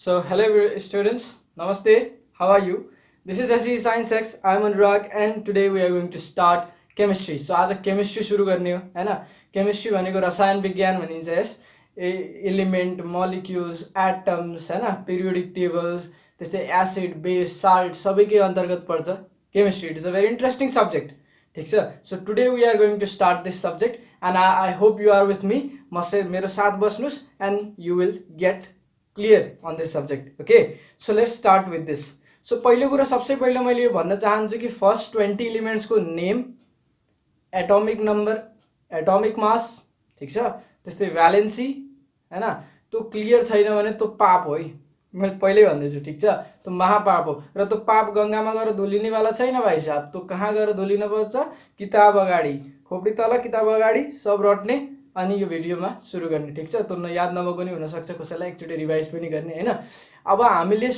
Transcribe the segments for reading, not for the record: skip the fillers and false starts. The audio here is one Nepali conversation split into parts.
So, hello students, Namaste, how are you? This is SE Science X, I am Anurag and today we are going to start chemistry. So, आज chemistry सुरु गर्ने हो हैन chemistry भनेको रसायन विज्ञान भनिन्छ यस एलिमेन्ट मोलिक्युल्स एटम्स हैन periodic tables त्यस्तै एसिड बेस साल्ट सबैकै अन्तर्गत पर्छ chemistry. It is a very interesting subject. ठीक छ. So today we are going to start this subject and I hope you are with me. मेरो साथ बस्नुस् and you will get clear on this subject. Okay, so let's start with this. So पहिलो कुरा सबसे पहिलो मैले यो भन्न चाहन्छु कि फर्स्ट 20 एलिमेन्ट्स को name, atomic number, atomic mass, ठीक छ, त्यस्तै भ्यालेन्सी हैन, त्यो क्लियर छैन भने त्यो पाप हो है. मैले पहिल्यै भन्दैछु, ठीक छ, त्यो महापाप हो र त्यो पाप गंगामा गएर धुलिने वाला छैन भाइ साहब. त्यो कहाँ गएर धुलिन पर्छ? किताब अगाडि, खोपडी तल, किताब अगाडि, सब रट्ने अनि यो भिडियोमा सुरु गर्ने. ठीक छ, त्यो याद नभएको नि हुन सक्छ कसैलाई, एकचोटि रिभाइज पनि गर्ने हैन. अब हामीले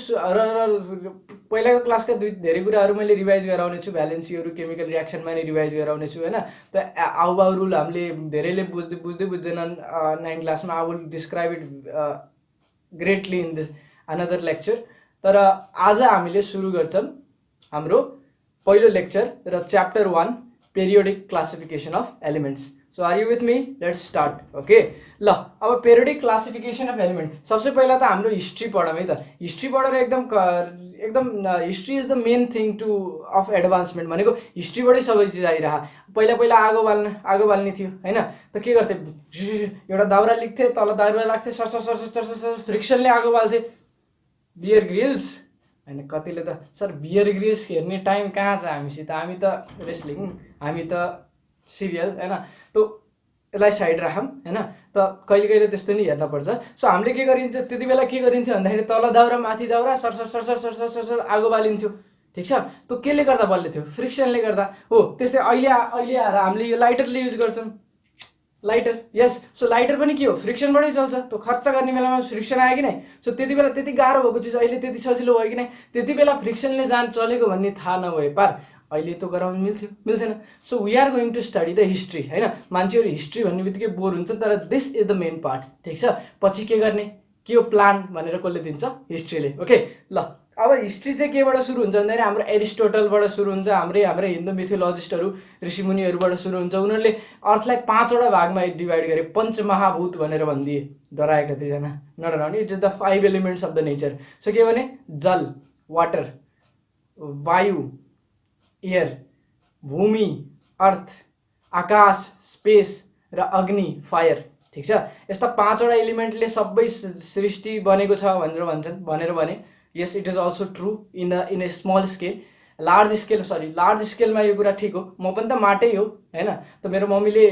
पहिलाको क्लासका धेरै कुराहरु मैले रिभाइज गराउने छु. भ्यालेन्सीहरु केमिकल रियाक्सनमा नि रिभाइज गराउने छु हैन. त आउबाउ रुल हामीले धेरैले बुझ्दैनन् 9 क्लासमा. I will describe it greatly in this another lecture. तर आज हामीले सुरु गर्छौं हाम्रो पहिलो लेक्चर र chapter 1 periodic classification of elements. So are you with me? Let's start. Okay. ल अब पेरियोडिक क्लासिफिकेसन अफ एलिमेन्ट सबसे पहिला त हाम्रो हिस्ट्री पढौँ है त. हिस्ट्री पढेर एकदम history is the main thing to of advancement. भनेको हिस्ट्रीबाटै सबै चिज आइरहा. पहिला आगो बाल्ने थियो हैन. त के गर्थे, एउटा दाउरा लिख्थे, तल दाउरा लाग्थे, सर फ्रिक्सनले आगो बाल्थे. बियर ग्रिल्स हैन, कतिले त सर बियर ग्रिल्स हेर्ने टाइम कहाँ छ हामीसित, हामी त रेस्लिङ, हामी त सिरियल हैन. तो यसलाई साइड राखौँ हैन. त कहिले त्यस्तो नि हेर्न पर्छ. सो हामीले के गरिन्छ, त्यति बेला के गरिन्थ्यो भन्दाखेरि तल दाउरा माथि दाउरा सर आगो बालिन्थ्यो. ठीक छ. त्यो केले गर्दा बल्ले थियो? फ्रिक्सनले गर्दा हो. त्यस्तै अहिले आएर हामीले यो लाइटरले युज गर्छौं. लाइटर, यस. सो लाइटर पनि के हो, फ्रिक्सनबाटै चल्छ. त्यो खर्च गर्ने बेलामा फ्रिक्सन आयो कि नै. सो त्यति बेला त्यति गाह्रो भएको चिज अहिले त्यति सजिलो भयो कि नै. त्यति बेला फ्रिक्सनले जान चलेको भन्ने थाहा नभए पार अहिले त्यो गराउन मिल्थेन. So we are going to study the history हैन. मान्छेहरु हिस्ट्री भन्ने बित्तिकै बोर हुन्छ, तर this is the main part. ठीक छ. पछि के गर्ने, के हो प्लान भनेर कसले दिन्छ? हिस्ट्रीले. ओके. ल अब हिस्ट्री चाहिँ केबाट सुरु हुन्छ भन्दाखेरि हाम्रो एरिस्टोटलबाट सुरु हुन्छ. हाम्रै हिन्दू मिथोलोजिस्टहरु ऋषिमुनिहरुबाट सुरु हुन्छ. उनीहरुले अर्थलाई 5 वटा भागमा डिभाइड गरे. पञ्चमहाभूत भनेर भनिदिए. डराए कतिजना, नडराउने. It is the 5 elements of the nature. So के भने जल, वाटर, वायु, एयर, भूमि, अर्थ, आकाश, स्पेस र अग्नि, फायर. ठीक छ. यस्ता 5 वटा एलिमेन्टले सबै सृष्टि बनेको छ भनेर भने. Yes, it is also true in a small scale. Large स्केलमा यो कुरा ठीक हो. म पनि त माटै हो हैन. त मेरो मम्मीले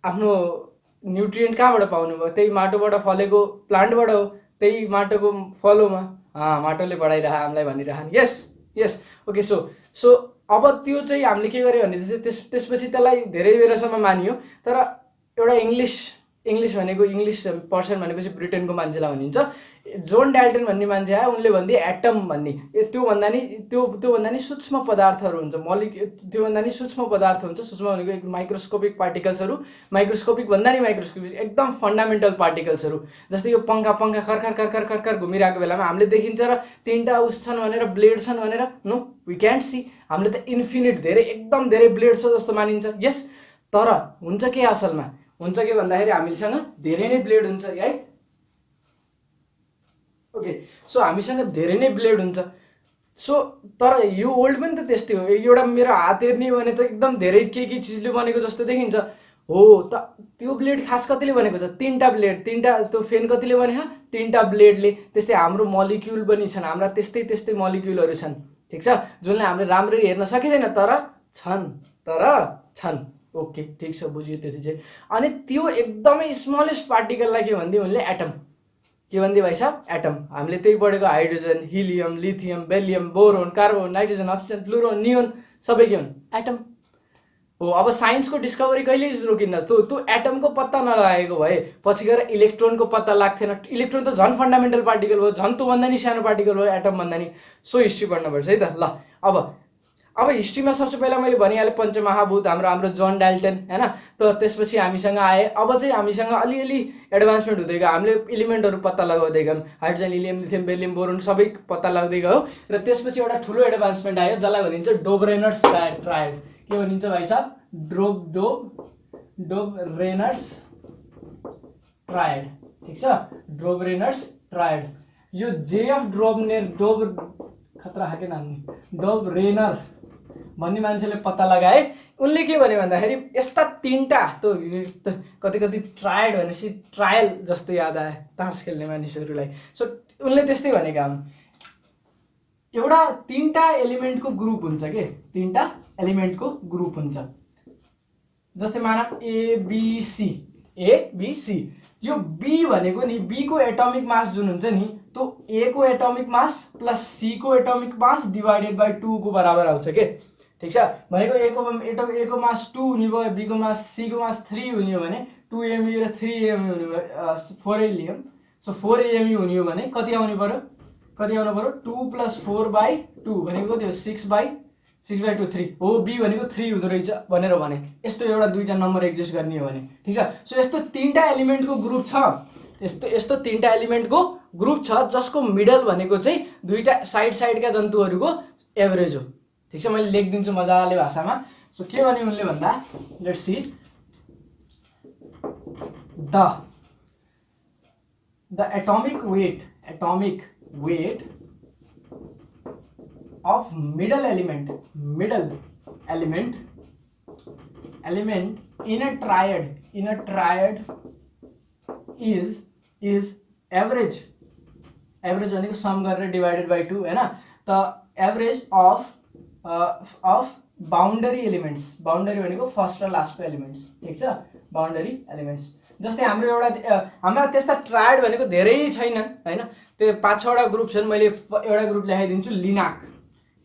आफ्नो न्युट्रिएन्ट कहाँबाट पाउनु भयो? त्यही माटोबाट फलेको प्लान्टबाट हो. त्यही माटोको फल हो. माटोले बढाइरहा हामीलाई भनिरहन्. यस. ओके. सो अब त्यो चाहिँ हामीले के गर्यो भने त्यसपछि त्यसलाई धेरै बेरसम्म मानियो. तर एउटा इङ्ग्लिस भनेको इंग्लिश पर्सन भनेपछि ब्रिटेनको मान्छेलाई भनिन्छ. जोन डाल्टन भन्ने मान्छे आयो, उनले भन्दिए एटम भन्ने. त्यो भन्दा नि सूक्ष्म पदार्थहरू हुन्छ. त्यो भन्दा नि सूक्ष्म पदार्थ हुन्छ. सूक्ष्म भनेको माइक्रोस्कोपिक पार्टिकल्सहरू. माइक्रोस्कोपिक भन्दा नि माइक्रोस्कोपिक एकदम फन्डामेन्टल पार्टिकल्सहरू. जस्तै यो पंखा खर घुमिरहेको बेलामा हामीले देखिन्छ र 3टा उस छन् भनेर, ब्लेड छन् भनेर. No, we can't see. हामीले त इन्फिनिट एकदम धेरै ब्लेड छ जस्तो मानिन्छ. यस. तर हुन्छ के असलमा? हुन्छ के भन्दाखेरि हामीसँग धेरै नै ब्लेड हुन्छ है. ओके. सो हामीसँग धेरै नै ब्लेड हुन्छ. सो तर यो वर्ल्ड पनि त त्यस्तै हो. एउटा मेरो हात हेर्ने भने त एकदम धेरै के चीजले बनेको जस्तो देखिन्छ हो. त त्यो ब्लेड खास कतिले बनेको छ? 3टा ब्लेड. 3टा. त्यो फेन कतिले बनेको? 3टा ब्लेडले. त्यस्तै हाम्रो मोलिक्युल पनि छन्. हाम्रा त्यस्तै मोलिक्युलहरू छन्. ठीक छ. जुनले हामीले राम्ररी हेर्न सकिदैन, तर छन्. ओके. ठीक छ, बुझियो त्यति चाहिँ. अनि त्यो एकदमै स्मलेस्ट पार्टिकललाई के भन्दियो उनले? एटम. के भन्दियो भाइ साहब? एटम. हामीले त्यही पढेको hydrogen, helium, lithium, barium, boron, carbon, nitrogen, oxygen, fluorine, neon सबै के हुन्? एटम हो. अब साइन्सको डिस्कभरी कहिले रोकिन्न. त्यो एटमको पत्ता नलागेको भए पछि गएर इलेक्ट्रोनको पत्ता लाग्थेन. इलेक्ट्रोन त झन् फन्डामेन्टल पार्टिकल भयो, झन् त्यो भन्दा नि सानो पार्टिकल भयो एटम भन्दा नि. सो हिस्ट्री पढ्नुपर्छ है त. ल अब हिस्ट्रीमा सबसे पहिला मैले भनिहालेँ पञ्चमहाभूत हाम्रो जन डाल्टन हैन। त त्यसपछि हामीसँग आए, अब चाहिँ हामीसँग अलिअलि एडभान्समेन्ट हुँदै गयो, हामीले इलिमेन्टहरू पत्ता लगाउँदै गयौँ, hydrogen, helium, lithium, beryllium, boron सबै पत्ता लाग्दै गयो। र त्यसपछि एउटा ठुलो एडभान्समेन्ट आयो जसलाई भनिन्छ डोबरेनर्स ट्रायड। के भनिन्छ भाइ साहब? डोबरेनर्स ट्रायड। ठीक छ, डोबरेनर्स ट्रायड। यो जेएफ खतरा खाके नाम नि, डोबरेनर भन्ने मान्छेले पत्ता लगाए। उनले के भने भन्दाखेरि यस्ता तीनटा त कति कति ट्रायड भनेपछि ट्रायल जस्तो याद आयो तास खेल्ने मानिसहरूलाई। सो उनले त्यस्तै भनेका हुन्, एउटा तीनटा एलिमेन्टको ग्रुप हुन्छ के, तीनटा एलिमेन्टको ग्रुप हुन्छ। जस्तै मानव एबिसी, एबिसी। यो बी भनेको नि, बी को एटोमिक मास जुन हुन्छ नि, तो ए को एटोमिक मास प्लस सी को एटोमिक मास डिवाइडेड बाई 2 को बराबर आउँछ के। ठीक छ, भनेको ए को मास 2 हुने भयो, बी को मास, सी को मास 3 हुने हो भने 2 र 3 हुने भयो, 4 लियम। सो 4 हुने हो भने कति आउनु पर्यो? 2 + 4/2 भनेको कति हो? 6/2 3 हो। बी भनेको 3 हुँदो रहेछ भनेर भने यस्तो एउटा दुईटा नम्बर एक्जिस्ट गर्ने हो भने। ठीक छ, सो यस्तो तीनटा एलिमेन्टको ग्रुप छ, यस्तो तीनटा एलिमेन्टको ग्रुप छ जसको मिडल भनेको चाहिँ दुईटा साइडका जन्तुहरूको एभरेज हो। ठीक छ, मैले लेखिदिन्छु मजाले भाषामा। सो के भने उनले भन्दा, let's see, the atomic weight of middle element in a triad is average भनेको सम गरेर डिवाइडेड बाई 2 हैन। त average of boundary elements, boundary भनेको फर्स्ट र लास्टको एलिमेन्ट्स। ठीक छ, बाउन्डरी एलिमेन्ट्स। जस्तै हाम्रो हाम्रा त्यस्ता ट्रायड भनेको धेरै छैनन् हैन, त्यो 5-6वटा ग्रुप छन्। मैले एउटा ग्रुप लेखाइदिन्छु, लिनाक।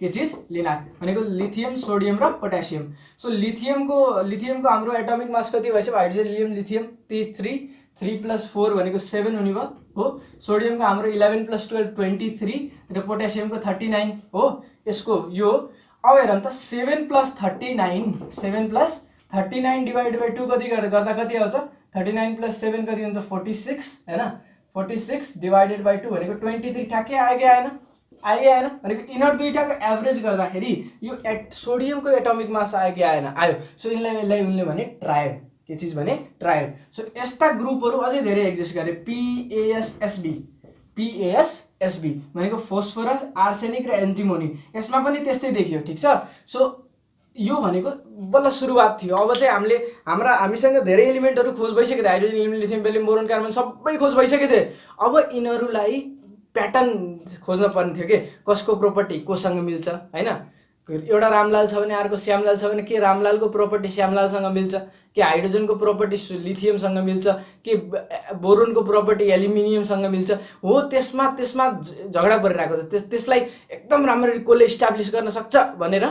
के चिज? लिनाक भनेको लिथियम, सोडियम र पोटासियम। सो लिथियमको हाम्रो एटोमिक मास कति भएछ? हाइड्रोजन, हिलियम, लिथियम 3 + 4 भनेको 7 हुने भयो हो। सोडियमको हाम्रो 11 + 12 23 र पोटासियमको 39 हो। यसको यो अब हेरौँ त, 7 + 39 डिवाइड बाई 2 कति गर्दा कति आउँछ? 39 + 7 कति हुन्छ? 46 हैन। 46 डिवाइडेड बाई 2 भनेको 23 ठ्याक्कै आयो कि आएन? भनेको यिनीहरू दुईटाको एभरेज गर्दाखेरि यो सोडियमको एटोमिक मास आयो कि आएन? आयो। सो यसलाई उनले भने ट्रायड। के चिज भने? ट्रायड। सो यस्ता ग्रुपहरू अझै धेरै एक्जिस्ट गरे। PASSB भनेको फोस्फोरस, आर्सेनिक र एन्टिमोनी। यसमा पनि त्यस्तै देखियो। ठीक छ, सो यो भनेको बल्ल सुरुवात थियो। अब चाहिँ हामीसँग धेरै एलिमेन्टहरू खोज भइसकेको थियो, hydrogen, helium, lithium, beryllium, boron, carbon सबै खोज भइसकेको थियो। अब यिनीहरूलाई प्याटर्न खोज्न पर्ने थियो कि कसको प्रोपर्टी कोसँग मिल्छ हैन। एउटा रामलाल छ भने अर्को श्यामलाल छ भने के रामलालको प्रोपर्टी श्यामलालसँग मिल्छ, कि हाइड्रोजनको प्रोपर्टी लिथियमसँग मिल्छ, कि बोरोनको प्रोपर्टी एल्युमिनियमसँग मिल्छ हो। त्यसमा झगडा परिरहेको छ। त्यसलाई एकदम राम्ररी कसले इस्टाब्लिस गर्न सक्छ भनेर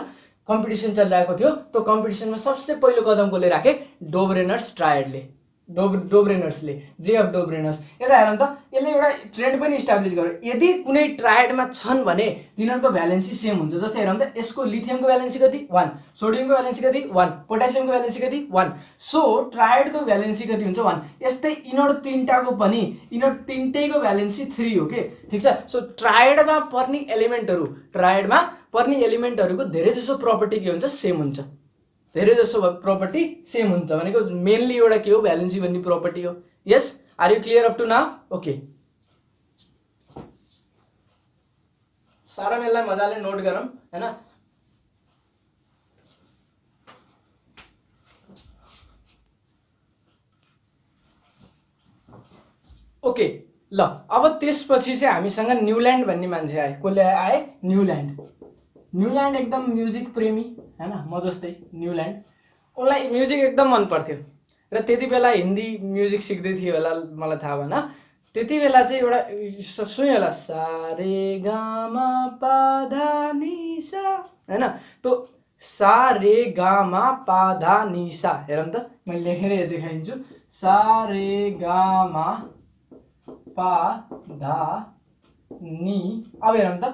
कम्पिटिसन चलिरहेको थियो। त्यो कम्पिटिसनमा सबसे पहिलो कदम कसले राखे? डोबरेनर्स ट्रायडले, डोबरेनर्सले, जेएफ डोबरेनर्स। यता हेरौँ त, यसले एउटा ट्रेन्ड पनि इस्टाब्लिस गर्यो। यदि कुनै ट्रायडमा छन् भने तिनीहरूको भ्यालेन्सी सेम हुन्छ। जस्तै हेरौँ त, यसको लिथियमको भ्यालेन्सी कति? 1, सोडियमको भ्यालेन्सी कति? 1, पोटासियमको भ्यालेन्सी कति? 1। सो ट्रायडको भ्यालेन्सी कति हुन्छ? 1। यस्तै यिनीहरू तीनटाको पनि, यिनीहरू तीनटैको भ्यालेन्सी 3 हो के। ठीक छ, सो ट्रायडमा पर्ने एलिमेन्टहरूको धेरै जसो प्रपर्टी के हुन्छ? सेम हुन्छ। धेरै जसो प्रपर्टी सेम हुन्छ भनेको मेनली एउटा के हो? भ्यालेन्सी भन्ने प्रपर्टी हो। Yes, are you clear up to now? Okay, सारा मेललाई मजाले नोट गरौँ हैन। ओके, ल अब त्यसपछि चाहिँ हामीसँग न्युल्यान्ड भन्ने मान्छे आए। कसले आए? न्युल्यान्ड एकदम म्युजिक प्रेमी हैन, म जस्तै न्युल्यान्ड। उनलाई म्युजिक एकदम मन पर्थ्यो र त्यति बेला हिन्दी म्युजिक सिक्दै थियो होला, मलाई थाहा भएन। त्यति बेला चाहिँ एउटा सुन्यो होला, सा रे गा मा पा धा नि सा हैन। तो सा रे गा मा पा धा नि सा। हेरौँ त, मैले लेखेर देखाइदिन्छु। सा रे गा मा पा धा नि। अब हेरौँ त,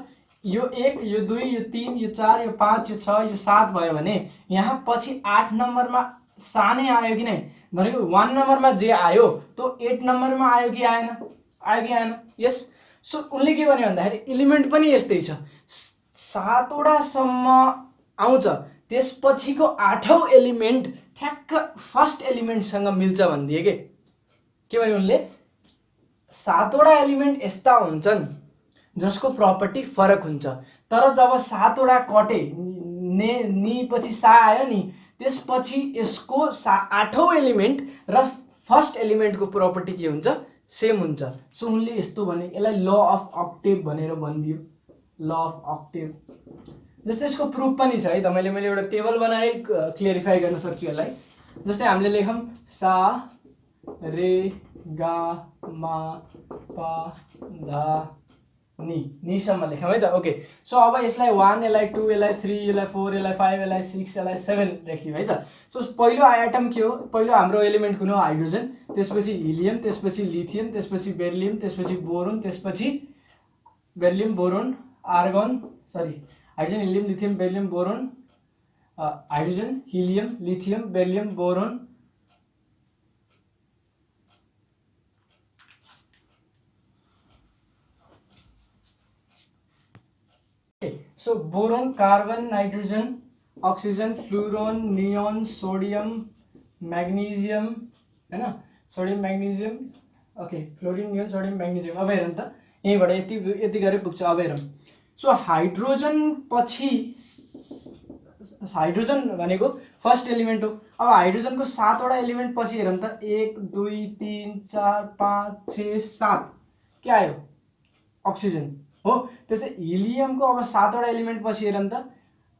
यो 1 यो 2 यो 3 यो 4 यो 5 यो 6 यो 7 भयो भने यहाँ पछि 8 नम्बरमा सानै आयो कि नै भनेको 1 नम्बरमा जे आयो त्यो 8 नम्बरमा आयो कि आएन यस। सो उनले के भन्यो भन्दाखेरि एलिमेन्ट पनि यस्तै छ, 7वटासम्म आउँछ, त्यसपछिको 8औं एलिमेन्ट ठ्याक्क फर्स्ट एलिमेन्टसँग मिल्छ भनिदिए के भन्यो उनले, 7वटा एलिमेन्ट यस्ता हुन्छन् जसको प्रपर्टी फरक हुन्छ, तर जब 7वटा कटे नि पछि सा आयो नि त्यसपछि यसको 8औं एलिमेन्ट र फर्स्ट एलिमेन्टको प्रपर्टी के हुन्छ, सेम हुन्छ। सो उनले यस्तो भने, यसलाई ल अफ अक्टेभ भनेर भनिदियो, ल अफ अक्टेभ। जस्तै यसको प्रुफ पनि छ है, तपाईँले मैले एउटा टेबल बनाएर क्लियरिफाई गर्न सक्छु यसलाई। जस्तै हामीले लेखौँ सा रे गा मा पा धा नीसम्म लेखौँ है त। ओके, सो अब यसलाई 1, यसलाई 2, यसलाई 3, यसलाई 4, यसलाई 5, यसलाई 6, यसलाई 7 लेख्यौँ है त। सो पहिलो आइटम के हो, पहिलो हाम्रो एलिमेन्ट कुन हो, हाइड्रोजन, त्यसपछि हिलियम, त्यसपछि लिथियम, त्यसपछि बेरिलियम, त्यसपछि बोरोन, त्यसपछि beryllium boron argon hydrogen helium lithium beryllium boron, hydrogen helium lithium beryllium boron, so boron, carbon, nitrogen, oxygen, fluorine, neon, sodium, magnesium हैन, sodium magnesium, okay fluorine, neon, sodium, magnesium. अब हेरौँ त यहीँबाट यति गरे पुग्छ। अब हेरौँ, सो हाइड्रोजन पछि, हाइड्रोजन भनेको फर्स्ट एलिमेन्ट हो। अब हाइड्रोजनको 7वटा एलिमेन्ट पछि हेरौँ त, 1 2 3 4 5 6 7 के आयो, अक्सिजन हो। त्यस्तै हिलियमको अब 7वटा एलिमेन्ट पछि हेरौँ त,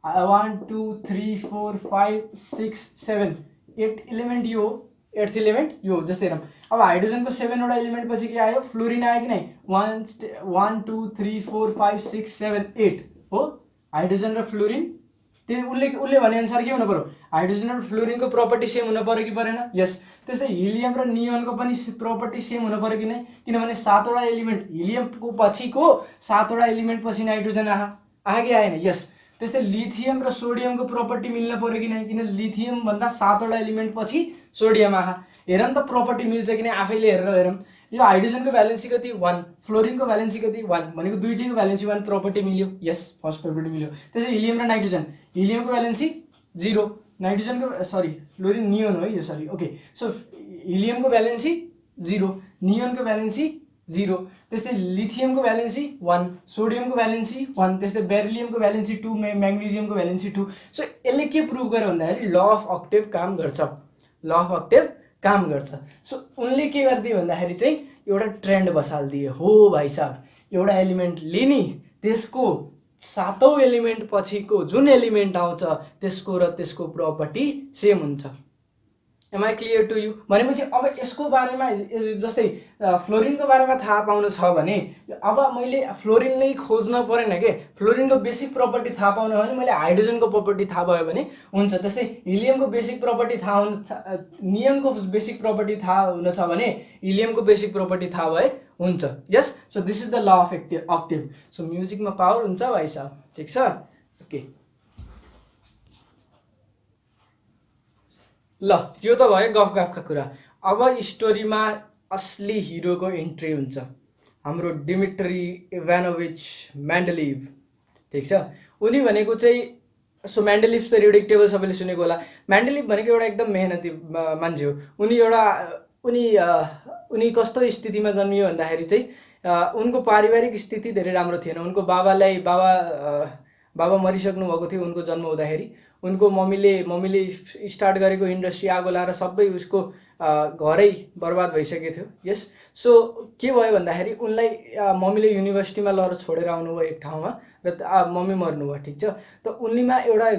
1 2 3 4 5 6 7 8 एलिमेन्ट यो, 8th एलिमेन्ट यो। जस्तै हेरौँ, अब हाइड्रोजनको 7वटा एलिमेन्ट पछि के आयो, फ्लोरिन आयो कि नै, 1 2 3 4 5 6 7 8 हो, हाइड्रोजन र फ्लोरिन। त्यो उसले भनेअनुसार के हुनु पर्यो, हाइड्रोजन र फ्लोरिनको प्रपर्टी सेम हुनु पर्यो कि परेन, यस। त्यस्तै हिलियम र नियोनको पनि प्रपर्टी सेम हुनु पर्यो कि नै, किनभने 7वटा एलिमेन्ट, हिलियमको पछिको 7वटा एलिमेन्ट पछि नाइट्रोजन आहा कि आएन, यस। त्यस्तै लिथियम र सोडियमको प्रपर्टी मिल्न पर्यो कि नै, किन लिथियम भन्दा 7वटा एलिमेन्ट पछि सोडियम आहा। हेरौँ त प्रपर्टी मिल्छ कि नै, आफैले हेरेर हेरौँ। यो हाइड्रोजनको भ्यालेन्सी कति, 1, फ्लोरिनको भ्यालेन्सी कति, 1 भनेको दुईटैको भ्यालेन्सी 1, प्रपर्टी मिल्यो, यस, फर्स्ट प्रपर्टी मिल्यो। त्यसै हिलियम र नाइट्रोजन, हिलियमको भ्यालेन्सी 0, नाइट्रोजनको फ्लोरिन नियोन हो यो, ओके। सो हिलियमको भ्यालेन्सी 0, नियोनको भ्यालेन्सी 0, त्यस्तै लिथियमको भ्यालेन्सी 1, सोडियमको भ्यालेन्सी 1, त्यस्तै बेरिलियमको भ्यालेन्सी 2, म्याग्नेसियमको भ्यालेन्सी 2। सो यसले के प्रुभ गर्यो भन्दाखेरि ल अफ अक्टेभ काम गर्छ, ल अफ अक्टेभ काम गर्छ। सो उनले के गरिदिए भन्दाखेरि चाहिँ एउटा ट्रेन्ड बसालिदिए, हो भाइ साहब, एउटा एलिमेन्ट लिने, त्यसको 7औं एलिमेन्ट पछिको जुन एलिमेन्ट आउँछ त्यसको र त्यसको प्रपर्टी सेम हुन्छ। Am I clear to you? भनेपछि अब यसको बारेमा, जस्तै फ्लोरिनको बारेमा थाहा पाउनु छ भने अब मैले फ्लोरिन नै खोज्न परेन के, फ्लोरिनको बेसिक प्रपर्टी थाहा पाउनु हो भने मैले हाइड्रोजनको प्रपर्टी थाहा भयो भने हुन्छ। त्यस्तै हिलियमको बेसिक प्रपर्टी थाहा हुनु, नियोनको बेसिक प्रपर्टी थाहा हुन छ भने हिलियमको बेसिक प्रपर्टी थाहा भए हुन्छ, yes. So this is the law of octave. So म्युजिकमा पावर हुन्छ भाइ साहब, ठिक छ, ओके। ल यो त भयो गफका कुरा। अब स्टोरीमा असली हिरोको इन्ट्री हुन्छ, हाम्रो डिमिट्री इभानोभिच मेन्डेलिभ, ठिक छ। उनी भनेको चाहिँ, सो मेन्डेलिभ्स पेरियोडिक टेबल सबैले सुनेको होला। मेन्डेलिभ भनेको एउटा एकदम मेहनती मान्छे हो। उनी कस्तो स्थितिमा जन्मियो भन्दाखेरि चाहिँ उनको पारिवारिक स्थिति धेरै राम्रो थिएन। उनको बाबा मरिसक्नु भएको थियो उनको जन्म हुँदाखेरि। उनको मम्मीले स्टार्ट गरेको इन्डस्ट्री आगो लाएर सबै उसको घरै बर्बाद भइसकेको थियो, यस। सो के भयो भन्दाखेरि उनलाई मम्मीले युनिभर्सिटीमा लगेर छोडेर आउनुभयो एक ठाउँमा र मम्मी मर्नुभयो, ठिक छ। त उनीमा एउटा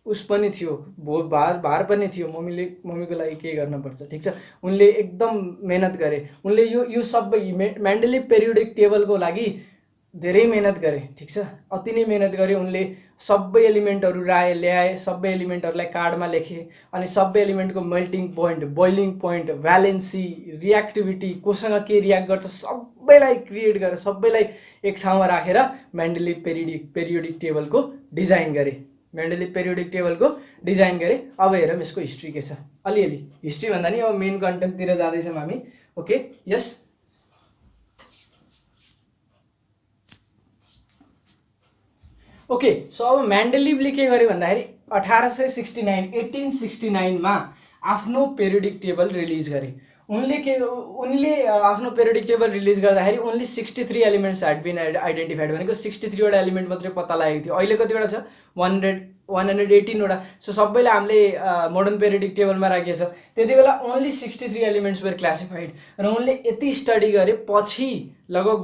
उस पनि थियो, भार पनि थियो, मम्मीको लागि के गर्नुपर्छ, ठिक छ। उनले एकदम मेहनत गरे। उनले यो सबै मेन्डेलिभ पेरियोडिक टेबलको लागि धेरै मेहनत गरे, ठिक छ, अति नै मेहनत गरे उनले। सबै एलिमेन्टहरू ल्याए, सबै एलिमेन्टहरूलाई कार्डमा लेखे, अनि सबै एलिमेन्टको melting point, boiling point, valency, reactivity, कोसँग के रियाक्ट गर्छ सबैलाई क्रिएट गरेर सबैलाई एक ठाउँमा राखेर मेन्डलिभ पेरियोडिक टेबलको डिजाइन गरे, मेन्डलिभ पेरियोडिक टेबलको डिजाइन गरे। अब हेरौँ यसको हिस्ट्री के छ। अलिअलि हिस्ट्री भन्दा नि अब मेन कन्टेन्टतिर जाँदैछौँ हामी। ओके, यस। ओके, सो अब मेन्डलिभले के गर्यो भन्दाखेरि 1869 मा आफ्नो पेरियोडिक टेबल रिलिज गरे। उनले आफ्नो पेरियोडिक टेबल रिलिज गर्दाखेरि उनले 63 एलिमेन्ट्स ह्याड बिन आइडेन्टिफाइड, भनेको 63 वटा एलिमेन्ट मात्रै पत्ता लागेको थियो। अहिले कतिवटा छ? 118 वटा। सो सबैलाई हामीले मोडर्न पेरियोडिक टेबलमा राखेको छ। त्यति बेला ओन्ली 63 एलिमेन्ट्स वेयर क्लासिफाइड, र उनले यति स्टडी गरे पछि लगभग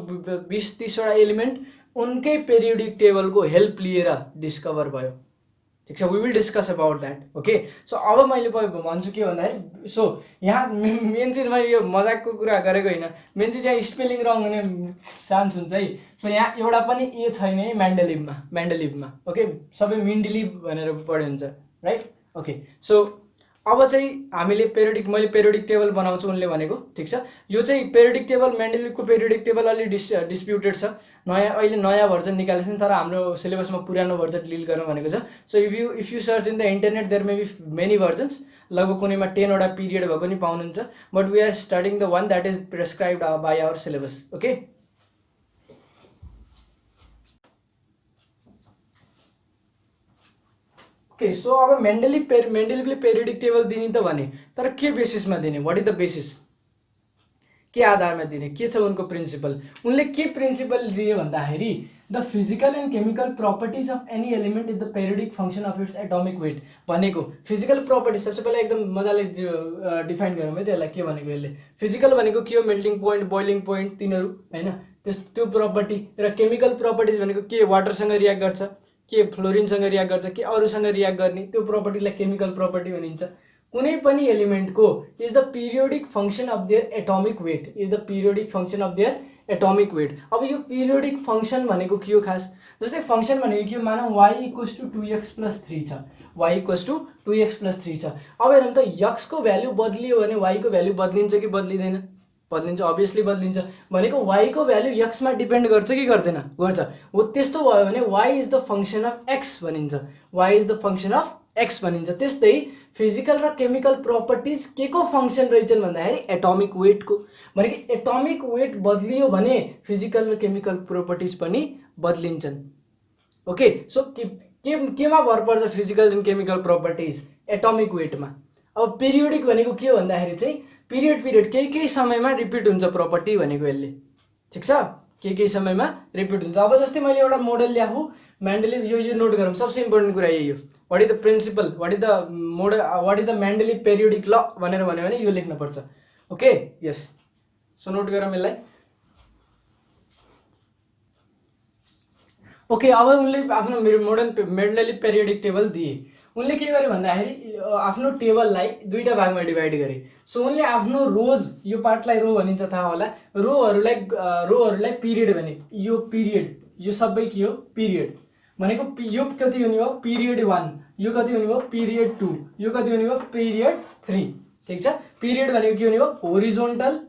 20-30 वटा एलिमेन्ट उनकै पेरियोडिक टेबलको हेल्प लिएर डिस्कभर भयो, ठिक छ। We will discuss about that. Okay, so अब मैले भन्छु के भन्दाखेरि, सो यहाँ मेन चाहिँ मैले यो मजाकको कुरा गरेको होइन, मेन चाहिँ यहाँ स्पेलिङ रङ हुने चान्स हुन्छ है। सो यहाँ एउटा पनि ए छैन है मेन्डलिभमा। ओके, सबै मेन्डलिभ भनेर पढ्यो हुन्छ, राइट। ओके, सो अब चाहिँ हामीले मैले पेरियोडिक टेबल बनाउँछु उनले भनेको, ठिक छ। यो चाहिँ पेरियोडिक टेबल, मेन्डलिभको पेरियोडिक टेबल अलि डिस्प्युटेड छ, अहिले नयाँ भर्जन निकालेको छ, तर हाम्रो सिलेबसमा पुरानो भर्जन डिल गरौँ भनेको छ। So if you search in the internet there may be many versions, लगभग कुनैमा 10 वटा पिरियड भएको नि पाउनुहुन्छ, but we are studying the one that is prescribed by our syllabus. Okay, okay, so अब मेन्डलिभले पेरियोडिक टेबल दिने त भने, तर के बेसिसमा दिने? What is the basis? के आधारमा दिने? के छ उनको प्रिन्सिपल? उनले के प्रिन्सिपल दिए भन्दाखेरि, the physical and chemical properties of any element is the periodic function of its atomic weight. भनेको फिजिकल प्रपर्टिज सबसे पहिला एकदम मजाले डिफाइन गरौँ है त्यसलाई। के भनेको यसले? फिजिकल भनेको के हो? मेल्टिङ पोइन्ट, बोइलिङ पोइन्ट, तिनीहरू होइन, त्यो प्रपर्टी। र केमिकल प्रपर्टिज भनेको के? वाटरसँग रियाक्ट गर्छ, के फ्लोरिनसँग रियाक्ट गर्छ, के अरूसँग रियाक्ट गर्ने, त्यो प्रपर्टीलाई केमिकल प्रपर्टी भनिन्छ। कुनै पनि एलिमेन्टको is the periodic function of their atomic weight, is the periodic function of their atomic weight. अब यो पिरियोडिक फङ्सन भनेको के हो खास? जस्तै फङ्सन भनेको के हो? मानौँ y = 2x+3 छ, y = 2x+3 छ। अब हेरौँ त, x को भ्याल्यु बदलियो भने y को भ्याल्यु बदलिन्छ कि बदलिँदैन? बदलिन्छ, अभियसली बदलिन्छ। भनेको y को भ्याल्यु x मा डिपेन्ड गर्छ कि गर्दैन? गर्छ। हो त्यस्तो भयो भने y is the function of x भनिन्छ, y is the function of x भनिन्छ। त्यस्तै फिजिकल र केमिकल प्रपर्टिज के को फङ्सन रहेछन् भन्दाखेरि एटोमिक वेटको। भनेको एटोमिक वेट बदलियो भने फिजिकल र केमिकल प्रपर्टिज पनि बदलिन्छन्। ओके, सो केमा भर पर्छ फिजिकल एन्ड केमिकल प्रपर्टिज? एटोमिक वेटमा। अब पिरियोडिक भनेको के हो भन्दाखेरि चाहिँ पिरियड केही समयमा रिपिट हुन्छ प्रपर्टी भनेको यसले, ठिक छ, केही समयमा रिपिट हुन्छ। अब जस्तै मैले एउटा मोडल ल्याएको मेन्डलिभ, यो नोट गरौँ, सबसे इम्पोर्टेन्ट कुरा यही हो। What is the principle, what is the model, what is the Mendeleev periodic law भनेर भन्यो भने यो लेख्नुपर्छ। ओके, यस, सो नोट गरौँ यसलाई। ओके, अब उनले आफ्नो मोडर्न मेन्डलिभ पेरियोडिक टेबल दिए। उनले के गर्यो भन्दाखेरि आफ्नो टेबललाई दुईटा भागमा डिभाइड गरे। सो उनले आफ्नो रोज, यो पार्टलाई रो भनिन्छ थाहा होला, रोहरूलाई पिरियड भने, यो पिरियड, यो सबै के हो? पिरियड। भनेको यो कति हुने हो? पिरियड 1, यो कति हुने हो? पिरियड 2, यो कति हुने हो? पिरियड 3, ठिक छ। पिरियड भनेको के हुने हो? होरिजोन्टल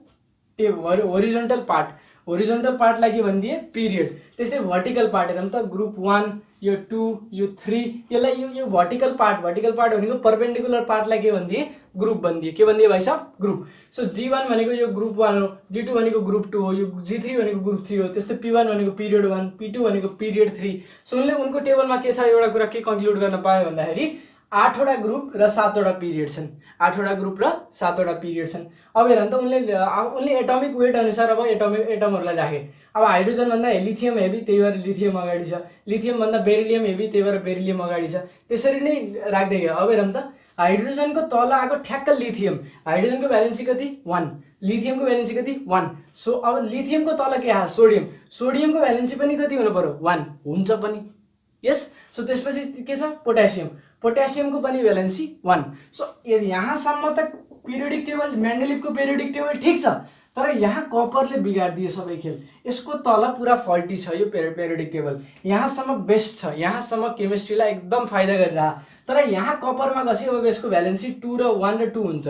पार्ट, होरिजोन्टल पार्टलाई के भनिदिए? पिरियड। त्यस्तै भर्टिकल पार्ट हेरौँ त, ग्रुप 1, यो 2, यो 3, यसलाई यो भर्टिकल पार्ट भनेको परपेन्डिकुलर पार्टलाई के भनिदिए? ग्रुप भनिदिए। के भनिदिए भाइ साहब? ग्रुप। सो G1 भनेको यो ग्रुप 1 हो, G2 भनेको ग्रुप 2 हो, यो G3 भनेको ग्रुप 3 हो, त्यस्तै P1 भनेको पिरियड 1, P2 भनेको पिरियड 3। सो उनले उनको टेबलमा के छ, एउटा कुरा के कन्क्लुड गर्न पायो भन्दाखेरि 8 वटा ग्रुप र 7 वटा पिरियड छन्, 8 वटा ग्रुप र 7 वटा पिरियड छन्। अब हेर त, उनले एटोमिक वेट अनुसार अब एटमहरूलाई राखे। अब हाइड्रोजन भन्दा लिथियम हेभी, त्यही भएर लिथियम अगाडि छ, लिथियम भन्दा बेरिलियम हेभी, त्यही भएर बेरिलियम अगाडि छ, त्यसरी नै राख्दै गयो। अब हेरौँ त, हाइड्रोजनको तल आएको ठ्याक्क लिथियम, हाइड्रोजनको भ्यालेन्सी कति? 1, लिथियमको भ्यालेन्सी कति? 1। सो अब लिथियमको तल के आयो? सोडियम, सोडियमको भ्यालेन्सी पनि कति हुनु पर्यो? 1 हुन्छ पनि, यस। सो त्यसपछि के छ? पोट्यासियम, पोट्यासियमको पनि भ्यालेन्सी 1। सो यहाँसम्म त पिरियोडिक टेबल, मेन्डलिभको पिरियोडिक टेबल ठिक छ, तर यहाँ कपरले बिगाडिदियो सबै खेल। यसको तल पुरा फल्टी छ यो पेरियोडिक टेबल। यहाँसम्म बेस्ट छ, यहाँसम्म केमिस्ट्रीलाई एकदम फाइदा गरिरहा। तर यहाँ कपरमा गसी अब यसको भ्यालेन्सी 2 र 1 र 2 हुन्छ।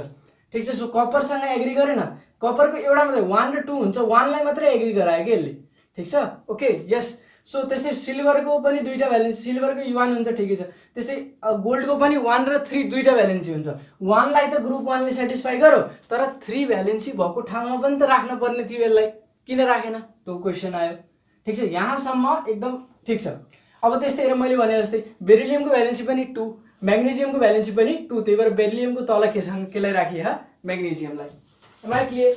ठिक छ। सो कपरसँग एग्री गरेन, कपरको एउटा मात्रै 1 र 2 हुन्छ, 1 लाई मात्रै एग्री गरायो कि यसले। ठिक छ। ओके यस। सो त्यस्तै सिल्भरको पनि दुईटा भ्यालेन्सी, सिल्भरको 1 हुन्छ, ठिकै छ। त्यस्तै गोल्डको पनि 1 र 3 दुईटा भ्यालेन्सी हुन्छ। 1 लाई त ग्रुप 1 ले सेटिस्फाई गर्यो, तर 3 भ्यालेन्सी भएको ठाउँमा पनि त राख्न पर्ने थियो यसलाई, किन राखेन त्यो क्वेसन आयो। ठिक छ। यहाँसम्म एकदम ठिक छ। अब त्यस्तै हेर मैले भने जस्तै बेरिलियमको भ्यालेन्सी पनि 2, म्याग्नेसियमको भ्यालेन्सी पनि 2, त्यही भएर बेरिलियमको तल केलाई राखिए हा म्याग्नेसियमलाई। Am I clear?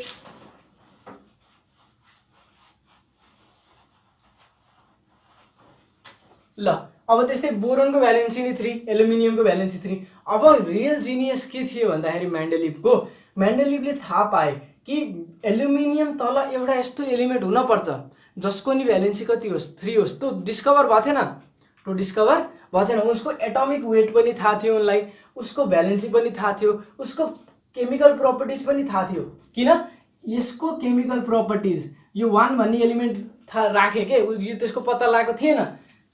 ल अब त्यस्तै बोरोनको भ्यालेन्सी नि 3, एल्युमिनियमको भ्यालेन्सी 3। अब रियल जिनियस के थियो भन्दाखेरि म्यान्डेलिभले थाहा पाए कि एल्युमिनियम तल एउटा यस्तो एलिमेन्ट हुनपर्छ जसको नि भ्यालेन्सी कति होस्, 3 होस्। त्यो डिस्कभर भएको थिएन, त्यो डिस्कभर भएको थिएन। उसको एटोमिक वेट पनि थाहा थियो उनलाई, उसको भ्यालेन्सी पनि थाहा थियो, उसको केमिकल प्रपर्टिज पनि थाहा थियो। किन? यसको केमिकल प्रपर्टिज यो 1 भन्ने एलिमेन्ट थाहा राखे के, यो त्यसको पत्ता लगाएको थिएन।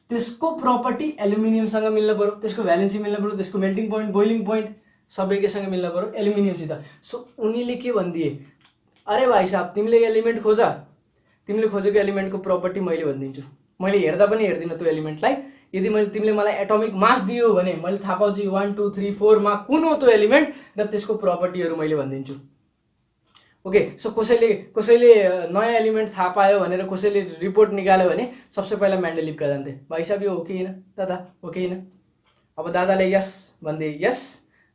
त्यसको प्रपर्टी एल्युमिनियमसँग मिल्न पर्यो, त्यसको भ्यालेन्सी मिल्न पर्यो, त्यसको मेल्टिङ पोइन्ट, बोइलिङ पोइन्ट सबै केसँग मिल्न पर्यो एल्युमिनियमसित। सो उनीले के भनिदिए, अरे भाइ साहब तिमीले एलिमेन्ट खोज, तिमीले खोजेको एलिमेन्टको प्रपर्टी मैले भनिदिन्छु। मैले हेर्दा पनि हेर्दिनँ त्यो एलिमेन्टलाई, यदि तिमीले मलाई एटोमिक मास दियो भने मैले थाहा पाउँछु 1 2 3 4 मा कुन हो त्यो एलिमेन्ट र त्यसको प्रपर्टीहरू मैले भनिदिन्छु। ओके। सो कसैले नयाँ एलिमेन्ट थाहा पायो भनेर कसैले रिपोर्ट निकाल्यो भने सबसे पहिला म्यान्डेलिभ कहाँ जान्थे, भाइ साहब यो हो कि होइन दादा, हो कि होइन। अब दादाले यस भनिदिए यस,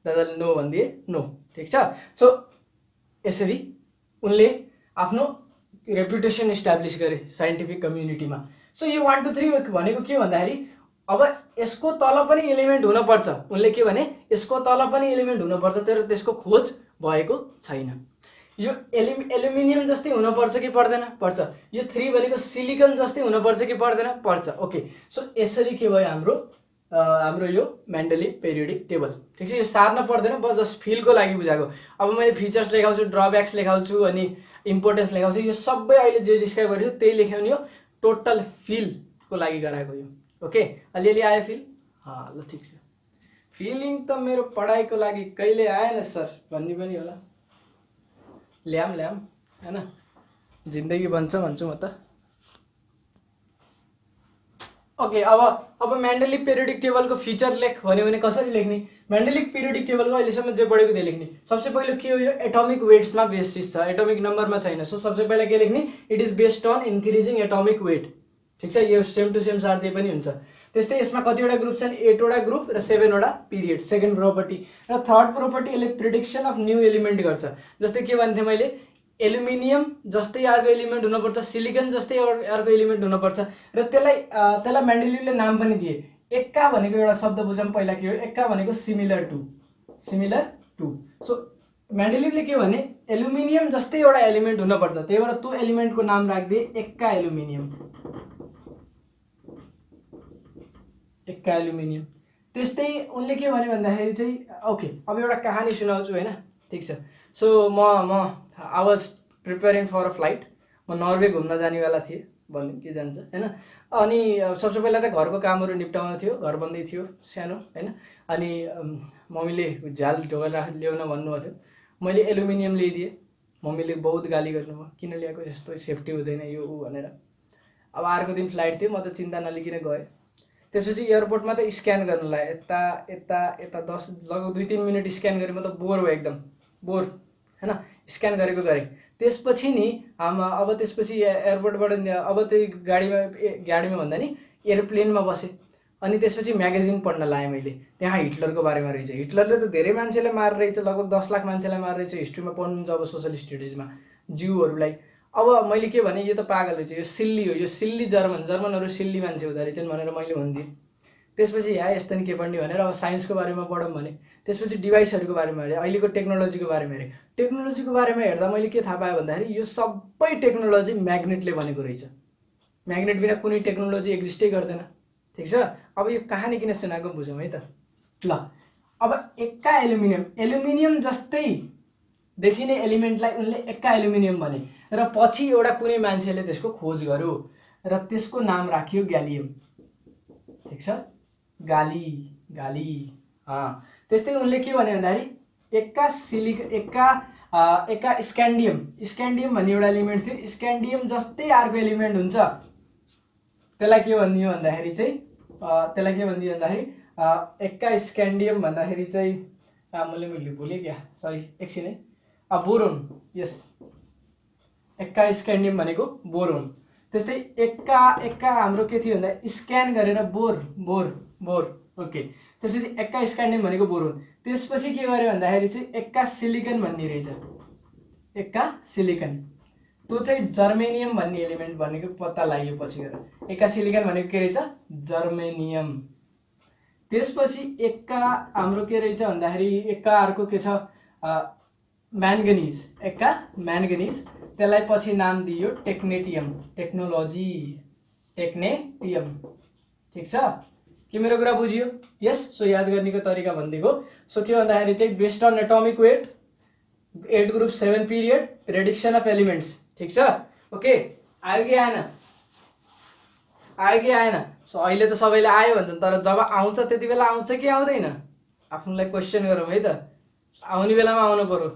दादाले नो भनिदिए नो। ठिक छ। सो यसरी उनले आफ्नो रेपुटेसन इस्टाब्लिस गरे साइन्टिफिक कम्युनिटीमा। सो यो 1 2 3 भनेको के भन्दाखेरि अब यसको तल पनि एलिमेन्ट हुनपर्छ। उनले के भने यसको तल पनि एलिमेन्ट हुनपर्छ, तर त्यसको खोज भएको छैन। यो एल्युमिनियम जस्तै हुनपर्छ कि पर्दैन? पर्छ। यो 3 भनेको सिलिकन जस्तै हुनपर्छ कि पर्दैन? पर्छ। ओके। सो यसरी के भयो हाम्रो यो म्यान्डेलिभ पेरियोडिक टेबल। ठिक छ। यो सार्न पर्दैन, बस जस्ट फिलको लागि बुझाएको। अब मैले फिचर्स लेखाउँछु, ड्रब्याक्स लेखाउँछु, अनि इम्पोर्टेन्स लेखाउँछु, यो सबै अहिले जे डिस्क्राइब गरेको त्यही लेख्ने हो, टोटल फिलको लागि गराएको यो। ओके। अलिअलि आयो फिल? ल ठिक छ। फिलिङ त मेरो पढाइको लागि कहिले आएन सर भन्ने पनि होला, ल्याम हैन, जिन्दगी बन्छ भन्छु म त। ओके। अब म्यान्डेलिभ पेरियोडिक टेबलको फिचर लेख भन्यो भने कसरी लेख्ने? म्यान्डेलिभ पेरियोडिक टेबलको अहिलेसम्म जे पढेको त्यही लेख्ने। सबसे पहिलो के हो, यो एटोमिक वेट्समा बेसिस छ, एटोमिक नम्बरमा छैन। सो सबसे पहिला के लेख्ने, it is based on increasing atomic weight. ठिक छ। यो सेम टु सेम सार्दै पनि हुन्छ। त्यस्तै यसमा कतिवटा ग्रुप छन्, 8 वटा ग्रुप र 7 वटा पिरियड। सेकेन्ड प्रोपर्टी र थर्ड प्रोपर्टी यसले प्रिडिक्सन अफ न्यू एलिमेन्ट गर्छ। जस्तै के भन्थे मैले, एल्युमिनियम जस्तै अर्को एलिमेन्ट हुनपर्छ, सिलिकन जस्तै अर्को एलिमेन्ट हुनपर्छ, र त्यसलाई म्यान्डेलिभले नाम पनि दिए। एक्का भनेको एउटा शब्द बुझौँ पहिला के हो। एक्का भनेको सिमिलर टु। सो म्यान्डेलिभले के भने एल्युमिनियम जस्तै एउटा एलिमेन्ट हुनपर्छ, त्यही भएर त्यो एलिमेन्टको नाम राखिदिए एक्का एल्युमिनियम। एक्का एल्युमिनियम। त्यस्तै उनले के भने भन्दाखेरि चाहिँ, ओके अब एउटा कहानी सुनाउँछु हैन। ठिक छ। सो म I was preparing for a flight. म नर्वे घुम्न जानेवाला थिएँ, भन्नु के जान्छ हैन। अनि सबसे पहिला त घरको कामहरू निप्टाउनु थियो, घर बन्दै थियो सानो हैन। अनि मम्मीले झ्याल ढोका ल्याउन भन्नुभएको थियो, मैले एल्युमिनियम ल्याइदिएँ। मम्मीले बहुत गाली गर्नुभयो, किन ल्याएको, यस्तो सेफ्टी हुँदैन यो भनेर। अब अर्को दिन फ्लाइट थियो, म त चिन्ता नलिकन गएँ। त्यसपछि एयरपोर्टमा त स्क्यान गर्न लाग्यो, यता यता यता 10 लगभग 2-3 मिनट स्क्यान गरेँ। म त बोर भयो, एकदम बोर हैन। स्क्यान गरेको गरेँ। त्यसपछि नि अब त्यसपछि एयरपोर्टबाट अब त्यही गाडीमा भन्दा नि एयरप्लेनमा बसेँ। अनि त्यसपछि म्यागजिन पढ्न लाएँ मैले। त्यहाँ हिटलरको बारेमा रहेछ। हिटलरले त धेरै मान्छेलाई मार रहेछ, लगभग 10 लाख मान्छेलाई मार रहेछ। हिस्ट्रीमा पढ्नुहुन्छ अब, सोसल स्टडिजमा, जिउहरूलाई। अब मैले के भने, यो त पागल रहेछ, यो सिल्ली हो, यो सिल्ली जर्मनहरू सिल्ली मान्छे हुँदो रहेछन् भनेर मैले भनिदिएँ। त्यसपछि यस्तो नि के पढ्ने भनेर अब साइन्सको बारेमा पढौँ भने, त्यसपछि डिभाइसहरूको बारेमा हेरेँ, अहिलेको टेक्नोलोजीको बारेमा हेरेँ। टेक्नोलोजीको बारेमा हेर्दा मैले के थाहा पाएँ भन्दाखेरि, यो सबै टेक्नोलोजी म्याग्नेटले बनेको रहेछ। म्याग्नेट बिना कुनै टेक्नोलोजी एक्जिस्टै गर्दैन। ठिक छ। अब यो कहानी किन सुनाएको बुझौँ है त। ल अब एक्का एल्युमिनियम जस्तै देखिने एलिमेन्टलाई उनले एक्का एल्युमिनियम भने र पछि एउटा कुनै मान्छेले त्यसको खोज गर्यो र त्यसको नाम राखियो ग्यालियम। ठिक छ, गाली। त्यस्तै उनले के भन्यो भन्दाखेरि एक्का स्क्यान्डियम भन्ने एउटा एलिमेन्ट थियो। स्क्यान्डियम जस्तै अर्को एलिमेन्ट हुन्छ, त्यसलाई के भनिदियो भन्दाखेरि एक्का स्क्यान्डियम भन्दाखेरि चाहिँ मैले भुलेँ क्या, सरी एकछिन है, बोरोन। यस, एक्का स्क्यान्डियम भनेको बोरोन। त्यस्तै एक्का हाम्रो के थियो भन्दा स्क्यान गरेर बोर। ओके, त्यसपछि एक्का स्क्यान्डियम भनेको बोरोन। त्यसपछि के गर्यो भन्दाखेरि चाहिँ एक्का सिलिकन भन्ने रहेछ। एक्का सिलिकन त्यो चाहिँ जर्मेनियम भन्ने एलिमेन्ट भनेको पत्ता लाग्यो पछि गएर। एक्का सिलिकन भनेको के रहेछ? जर्मेनियम। त्यसपछि एक्का हाम्रो के रहेछ भन्दाखेरि एक्का अर्को के छ? म्यान्गनिज। एक्का म्यान्गनिज, त्यसलाई पछि नाम दियो टेक्नेटियम। टेक्नेटियम। ठिक छ, के मेरो कुरा बुझियो? यस। सो याद गर्नेको तरिका भनिदिएको। सो के भन्दाखेरि चाहिँ based on atomic weight, 8 group 7 period, prediction of elements. ठिक छ, ओके। आयो कि आएन? सो अहिले त सबैले आयो भन्छन्, तर जब आउँछ त्यति बेला आउँछ कि आउँदैन? आफ्नोलाई क्वेसन गरौँ है त। आउने बेलामा आउनु पर्यो।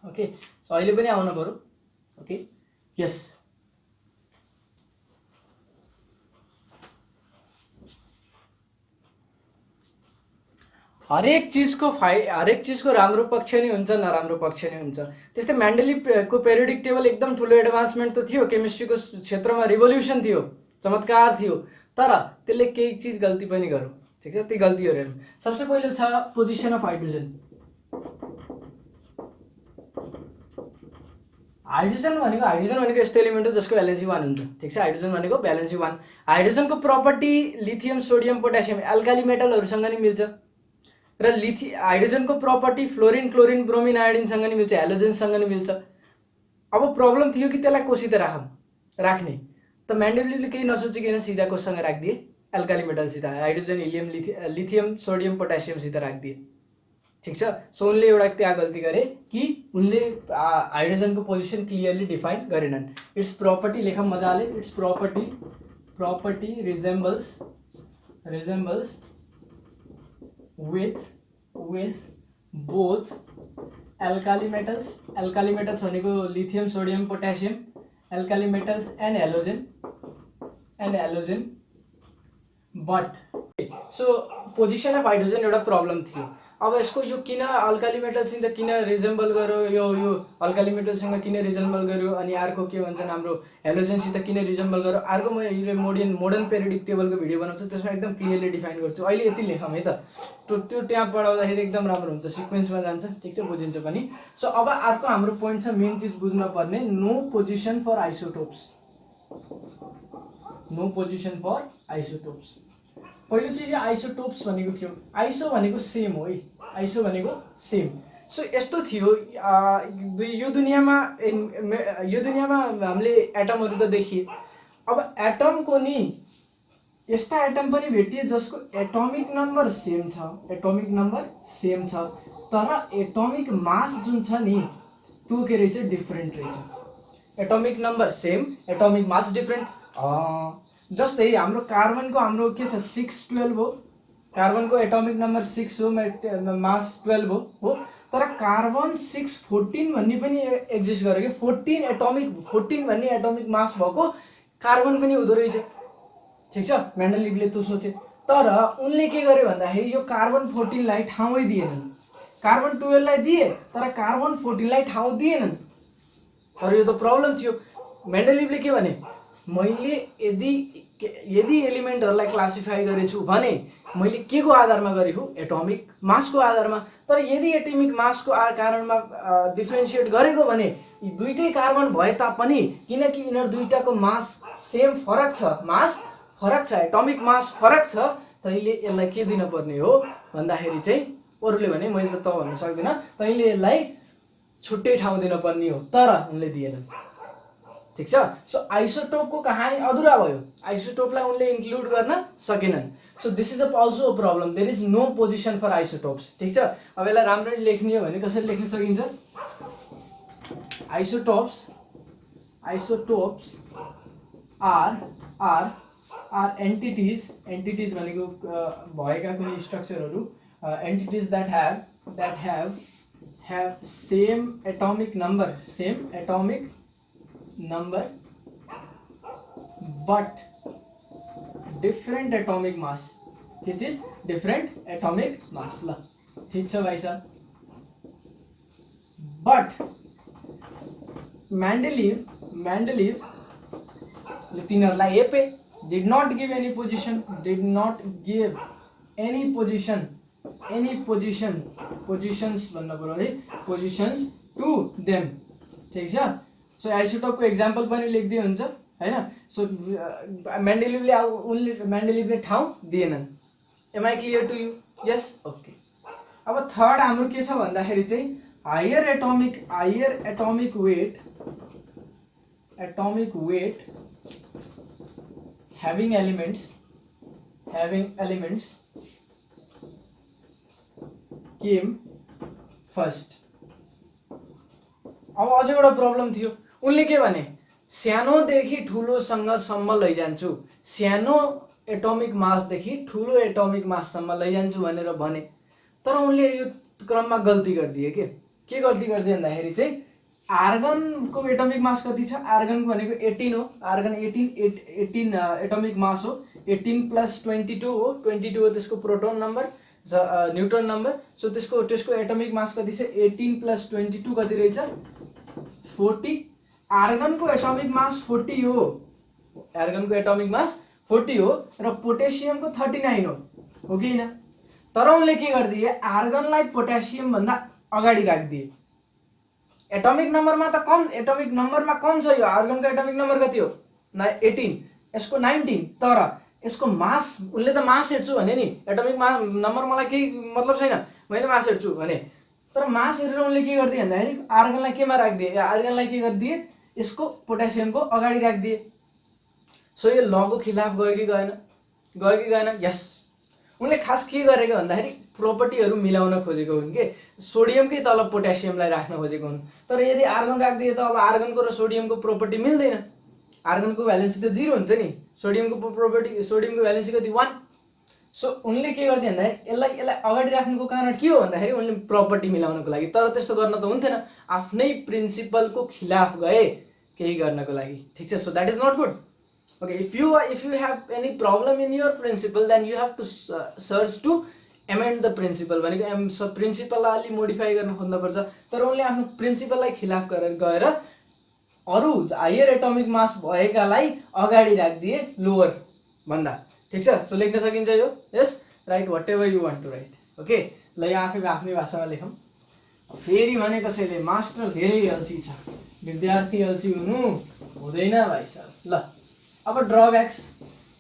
ओके, सो अहिले पनि आउनु पर्यो। ओके, यस। हरेक चिजको राम्रो पक्ष नै हुन्छ, नराम्रो पक्ष नै हुन्छ। त्यस्तै मेन्डलिभको पेरियोडिक टेबल एकदम ठुलो एडभान्समेन्ट त थियो, केमिस्ट्रीको क्षेत्रमा रिभोल्युसन थियो, चमत्कार थियो, तर त्यसले केही चिज गल्ती पनि गर्यो। ठिक छ, ती गल्तीहरू हेर्नु। सबसे पहिलो छ पोजिसन अफ हाइड्रोजन। हाइड्रोजन भनेको यस्तो एलिमेन्ट हो जसको भ्यालेन्सी 1 हुन्छ। ठिक छ, हाइड्रोजन भनेको भ्यालेन्सी 1। हाइड्रोजनको property lithium, sodium, potassium alkali मेटलहरूसँग नि मिल्छ र हाइड्रोजनको प्रपर्टी फ्लोरिन, क्लोरिन, ब्रोमिन, आयोडिनसँग नि मिल्छ, हेलोजनसँग नि मिल्छ। अब प्रब्लम थियो कि त्यसलाई कोसित राख्ने, त मेन्डलिभले केही नसोचिकन सिधा कोसँग राखिदिए? एल्काली मेटलसित, हाइड्रोजन, हिलियम, लिथियम, सोडियम, पोटासियमसित राखिदिए। ठिक छ, सो उनले एउटा त्यहाँ गल्ती गरे कि उनले हाइड्रोजनको पोजिसन क्लियरली डिफाइन गरेनन्। इट्स प्रपर्टी लेखौँ मजाले। It's property resembles with both alkali metals भनेको lithium, sodium, potassium, alkali metals and halogen but so position of hydrogen एउटा प्रब्लम थियो। अब यसको यो किन अल्काली मेटलसित किन रिजेम्बल गर्यो, यो अल्काली मेटलसँग किन रिजेम्बल गर्यो, अनि अर्को के भन्छन् हाम्रो हेलोजनसित किन रिजेम्बल गर्यो, अर्को म यो मोडर्न पेरियोडिक टेबलको भिडियो बनाउँछु, त्यसमा एकदम क्लियरली डिफाइन गर्छु। अहिले यति लेखौँ है त, त्यो त्यहाँ पढाउँदाखेरि एकदम राम्रो हुन्छ, सिक्वेन्समा जान्छ। ठिक छ, बुझिन्छ पनि। सो अब अर्को हाम्रो पोइन्ट छ, मेन चिज बुझ्न पर्ने, नो पोजिसन फर आइसोटोप्स। पहिलो चिज आइसोटोप्स भनेको के हो? आइसो भनेको सेम हो है, आइसो भनेको सेम। सो यस्तो थियो, यो दुनियाँमा हामीले एटमहरू त देखिए। अब एटमको नि यस्ता एटम पनि भेटिए जसको एटोमिक नम्बर सेम छ, तर एटोमिक मास जुन छ नि त्यो के रहेछ? डिफ्रेन्ट रहेछ। Atomic number same, atomic mass different. जस्तै हाम्रो कार्बनको हाम्रो के छ? 612 हो। कार्बनको एटोमिक नम्बर 6 हो, मास 12 हो। तर कार्बन 614 भन्ने पनि एक्जिस्ट गर्यो कि 14 भन्ने एटोमिक मास भएको कार्बन पनि हुँदो रहेछ। ठिक छ, मेन्डलिभले त्यो सोचे, तर उनले के गर्यो भन्दाखेरि यो कार्बन 14लाई ठाउँै दिएनन्। कार्बन 12लाई दिए, तर कार्बन 14लाई ठाउँ दिएनन्। तर यो त प्रब्लम थियो। मेन्डलिभले के भने, मैले यदि एलिमेन्टहरूलाई क्लासिफाई गरेछु भने मैले के को आधारमा गरेको? एटोमिक मासको आधारमा। तर यदि एटोमिक मासको कारणमा डिफ्रेन्सिएट गरेको भने यी दुईटै कार्बन भए तापनि, किनकि यिनीहरू दुईटाको मास सेम फरक छ, एटोमिक मास फरक छ, तैँले यसलाई के दिन पर्ने हो भन्दाखेरि चाहिँ अरूले भने, मैले त भन्न सक्दिनँ, तैँले यसलाई छुट्टै ठाउँ दिन पर्ने हो, तर उनले दिएनन्। ठिक छ, सो आइसोटोपको कहानी अधुरा भयो, आइसोटोपलाई उनले इन्क्लुड गर्न सकेनन्। So this is also a problem, there is no position for isotopes. ठिक छ, अब यसलाई राम्ररी लेख्ने हो भने कसरी लेख्न सकिन्छ? isotopes are entities भनेको भएका कुनै स्ट्रक्चरहरू entities that have same atomic number but different atomic mass, which is different atomic mass. ल ठीक छ भाइ साहब. But Mendeleev तिनीहरूलाई एपे did not give any position positions भन्नु पर्यो है, positions to them. ठीक छ. सो आइसोटोप को एक्जाम्पल पनि लेख्दै हुन्छ हैन. सो मेन्डेलिभले ठाउँ दिएनन्. Am I clear to you? Yes. Okay. अब थर्ड हाम्रो के छ भन्दाखेरि चाहिँ higher atomic weight having elements came first. अब अझै एउटा प्रब्लम थियो. उनले के भने सानोदेखि ठुलोसँग सम्म लैजान्छु, सानो एटोमिक मासदेखि ठुलो एटोमिक माससम्म लैजान्छु भनेर भने. तर उनले यो क्रममा गल्ती गरिदिए. के गल्ती गरिदिए भन्दाखेरि चाहिँ आर्गनको एटोमिक मास कति छ? आर्गनको भनेको 18 हो. आर्गन 18 एटोमिक मास हो. 18 + 22 हो. 22 हो त्यसको proton number, neutron number. So त्यसको एटोमिक मास कति छ? 18 + 22 कति रहेछ? 40. आर्गनको एटोमिक मास 40 हो. आर्गनको एटोमिक मास 40 हो र पोटेसियमको 39 हो कि हैन? तर उनले के गरिदिए? आर्गनलाई पोटेसियम भन्दा अगाडि राखिदिए. एटोमिक नम्बरमा त कम, एटोमिक नम्बरमा कम छ यो. आर्गनको एटोमिक नम्बर कति हो? 18, यसको 19. तर यसको मास, उनले त मास हेर्छु भने नि, एटोमिक नम्बर मलाई केही मतलब छैन, मैले मास हेर्छु भने. तर मास हेरेर उनले के गरिदिए भन्दाखेरि आर्गनलाई केमा राखिदिए? आर्गनलाई के गरिदिए? यसको पोटेसियमको अगाडि राखिदिए. सो यो लको खिलाफ गयो कि गएन? यस. उनले खास के गरेको भन्दाखेरि प्रोपर्टीहरू मिलाउन खोजेको हुन् के, सोडियमकै तल पोटेसियमलाई राख्न खोजेको हुन्. तर यदि आर्गन राखिदिए त अब आर्गनको र सोडियमको प्रोपर्टी मिल्दैन. आर्गनको भ्यालेन्सी त 0 हुन्छ नि, सोडियमको भ्यालेन्सी कति? 1. सो उनले के गरिदिए भन्दाखेरि यसलाई अगाडि राख्नुको कारण के हो भन्दाखेरि उनले प्रोपर्टी मिलाउनको लागि. तर त्यस्तो गर्न त हुन्थेन, आफ्नै प्रिन्सिपलको खिलाफ गए केही गर्नको लागि. ठीक छ. So that is not good. Okay, if you have any problem in your principle, then you have to search to amend the principle. भनेको प्रिन्सिपललाई अलि मोडिफाई गर्न खोज्नुपर्छ. तर उनले आफ्नो प्रिन्सिपललाई खिलाफ गरेर गएर अरु हायर एटोमिक मास भएकालाई अगाडि राखिदिए लोअर भन्दा. ठीक छ. सो लेख्न सकिन्छ यो? Yes. Write whatever you want to write. Okay. ल यो आफ्नै भाषामा लेखौँ. फेरि भने कसैले मास्टर धेरै अल्छी छ, विद्यार्थी अल्छी हुनु हुँदैन भाइ साहब. ल अब ड्रब्याक्स.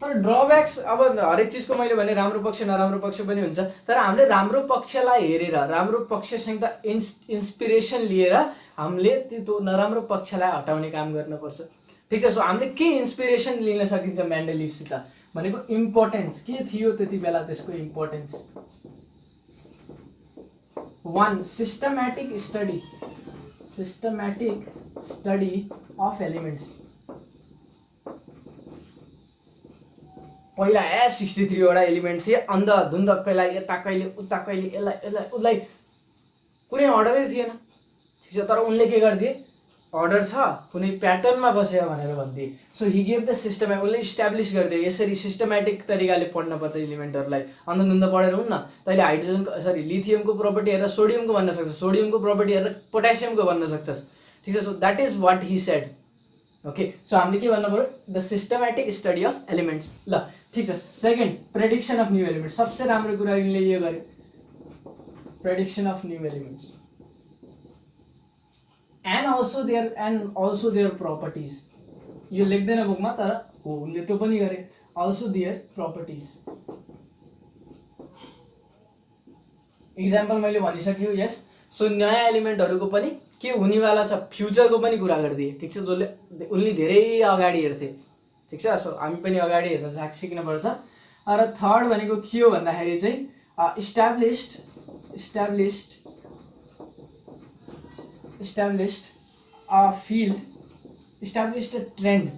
तर ड्रब्याक्स अब हरेक चिजको मैले भने राम्रो पक्ष नराम्रो पक्ष पनि हुन्छ. तर हामीले राम्रो पक्षलाई हेरेर, राम्रो पक्षसँग इन्स्पिरेसन लिएर हामीले त्यो नराम्रो पक्षलाई हटाउने काम गर्नुपर्छ. ठीक छ. सो हामीले के इन्स्पिरेसन लिन सकिन्छ मेन्डेलिभसित भनेको इम्पोर्टेन्स के थियो त्यति बेला, त्यसको importance. 1. Systematic study of elements. पहिला 63 वटा एलिमेन्ट थिए, अन्धधुन्ध, कहिले यता कहिले उता, कहिले यसलाई उसलाई कुनै अर्डरै थिएन. ठिक छ. तर उनले के गरिदिए? अर्डर छ, कुनै प्याटर्नमा बस्यो भनेर भनिदिए. So he gave the system. उनले इस्टाब्लिस गरिदियो यसरी सिस्टमेटिक तरिकाले पढ्नुपर्छ एलिमेन्टहरूलाई. अन्धधुन्ध पढेर हुन्न. तैँले लिथियमको प्रोपर्टी हेरेर सोडियमको भन्न सक्छस्, सोडियमको प्रोपर्टी हेरेर पोट्यासियमको भन्न सक्छस्. ठिक छ. So that is what he said. Okay. So हामीले के भन्नु पर्यो? The systematic study of elements. ल ठीक छ. Second, prediction of new elements. सबसे राम्रो कुरा यिनले यो गरे, prediction of new elements and also their properties. यो लेख्दैन बुकमा, तर हो उनले त्यो पनि गरे. Also their properties. इक्जाम्पल मैले भनिसक्यो. यस. सो नयाँ एलिमेन्टहरूको पनि के हुनेवाला छ, फ्युचरको पनि कुरा गरिदिए. ठिक छ. जसले उनले धेरै अगाडि हेर्थे. ठिक छ. सो हामी पनि अगाडि हेर्न सिक्नुपर्छ. र थर्ड भनेको के हो भन्दाखेरि चाहिँ established a field established a trend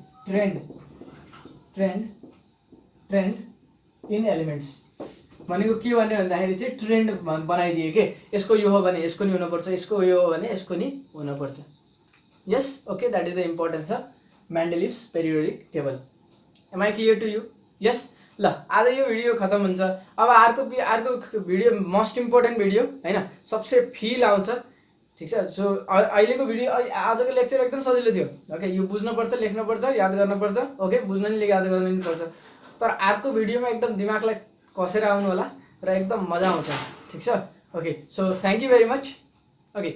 in elements. भनेको के भन्ने भन्दाखेरि चाहिँ ट्रेन्ड बनाइदिए के, यसको यो हो भने यसको नि हुनुपर्छ, यसको यो हो भने यसको नि हुनुपर्छ. Yes, okay, that is the importance of Mendeleev's periodic table. Am I clear to you? Yes. ल, आज यो भिडियो खतम हुन्छ. अब अर्को भिडियो मोस्ट इम्पोर्टेन्ट भिडियो होइन, सबसे फिल आउँछ. ठिक छ. सो अहिलेको भिडियो, आजको लेक्चर एकदम सजिलो थियो. ओके, यो बुझ्नुपर्छ, लेख्नुपर्छ, याद गर्नुपर्छ. ओके, बुझ्न नि याद गर्नु नि पर्छ. तर अर्को भिडियोमा एकदम दिमागलाई कसेर आउनु होला र एकदम मजा आउँछ. ठिक छ. Okay, so thank you very much. Okay.